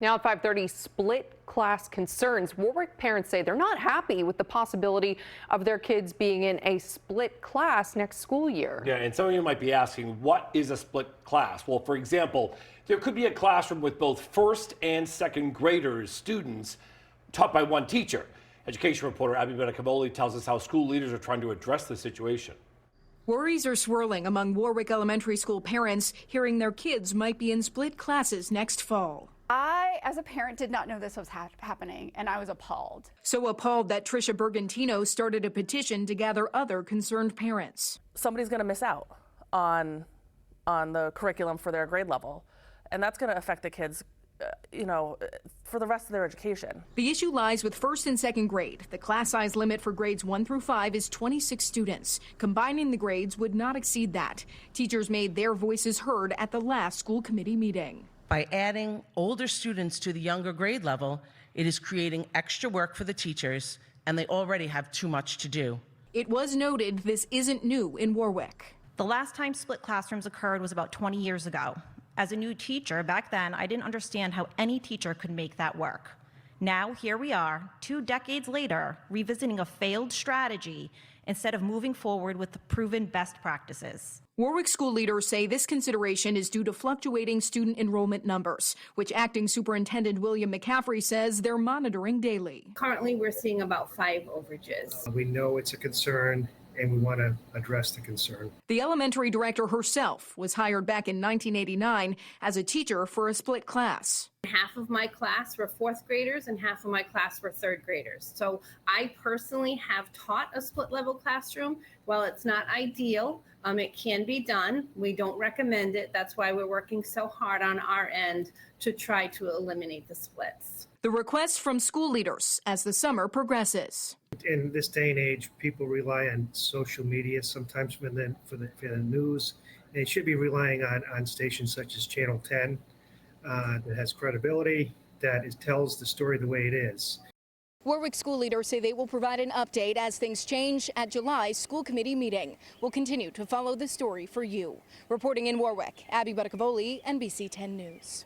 Now at 5:30, split class concerns. Warwick parents say they're not happy with the possibility of their kids being in a split class next school year. Yeah, and some of you might be asking, what is a split class? Well, for example, there could be a classroom with both first and second graders, students taught by one teacher. Education reporter Abby Bedford tells us how school leaders are trying to address the situation. Worries are swirling among Warwick elementary school parents hearing their kids might be in split classes next fall. I, as a parent, did not know this was happening, and I was appalled. So appalled that Tricia Bergantino started a petition to gather other concerned parents. Somebody's going to miss out on the curriculum for their grade level, and that's going to affect the kids, for the rest of their education. The issue lies with first and second grade. The class size limit for grades 1 through 5 is 26 students. Combining the grades would not exceed that. Teachers made their voices heard at the last school committee meeting. By adding older students to the younger grade level, it is creating extra work for the teachers, and they already have too much to do. It was noted this isn't new in Warwick. The last time split classrooms occurred was about 20 years ago. As a new teacher back then, I didn't understand how any teacher could make that work. Now, here we are, 2 decades later, revisiting a failed strategy instead of moving forward with the proven best practices. Warwick school leaders say this consideration is due to fluctuating student enrollment numbers, which Acting Superintendent William McCaffrey says they're monitoring daily. Currently, we're seeing about 5 overages. We know it's a concern, and we want to address the concern. The elementary director herself was hired back in 1989 as a teacher for a split class. Half of my class were 4th graders and half of my class were 3rd graders. So I personally have taught a split level classroom. While it's not ideal, it can be done. We don't recommend it. That's why we're working so hard on our end to try to eliminate the splits. The request from school leaders as the summer progresses. In this day and age, people rely on social media sometimes for the news. They should be relying on stations such as Channel 10 that has credibility, tells the story the way it is. Warwick school leaders say they will provide an update as things change at July's school committee meeting. We'll continue to follow the story for you. Reporting in Warwick, Abby Bedford, NBC 10 News.